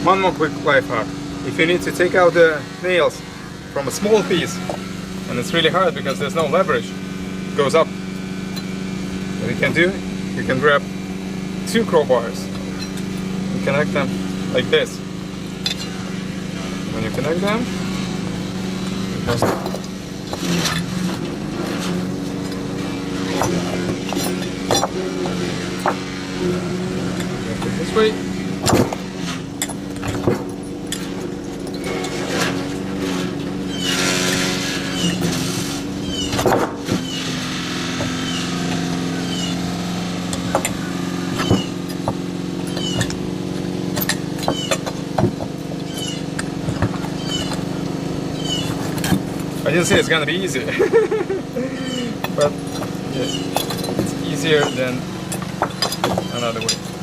One more quick life hack. If you need to take out the nails from a small piece, and it's really hard because there's no leverage, it goes up. What you can do, you can grab 2 crowbars and connect them like this. When you connect them, you just this way. I didn't say it's gonna be easy, but yeah, it's easier than another way.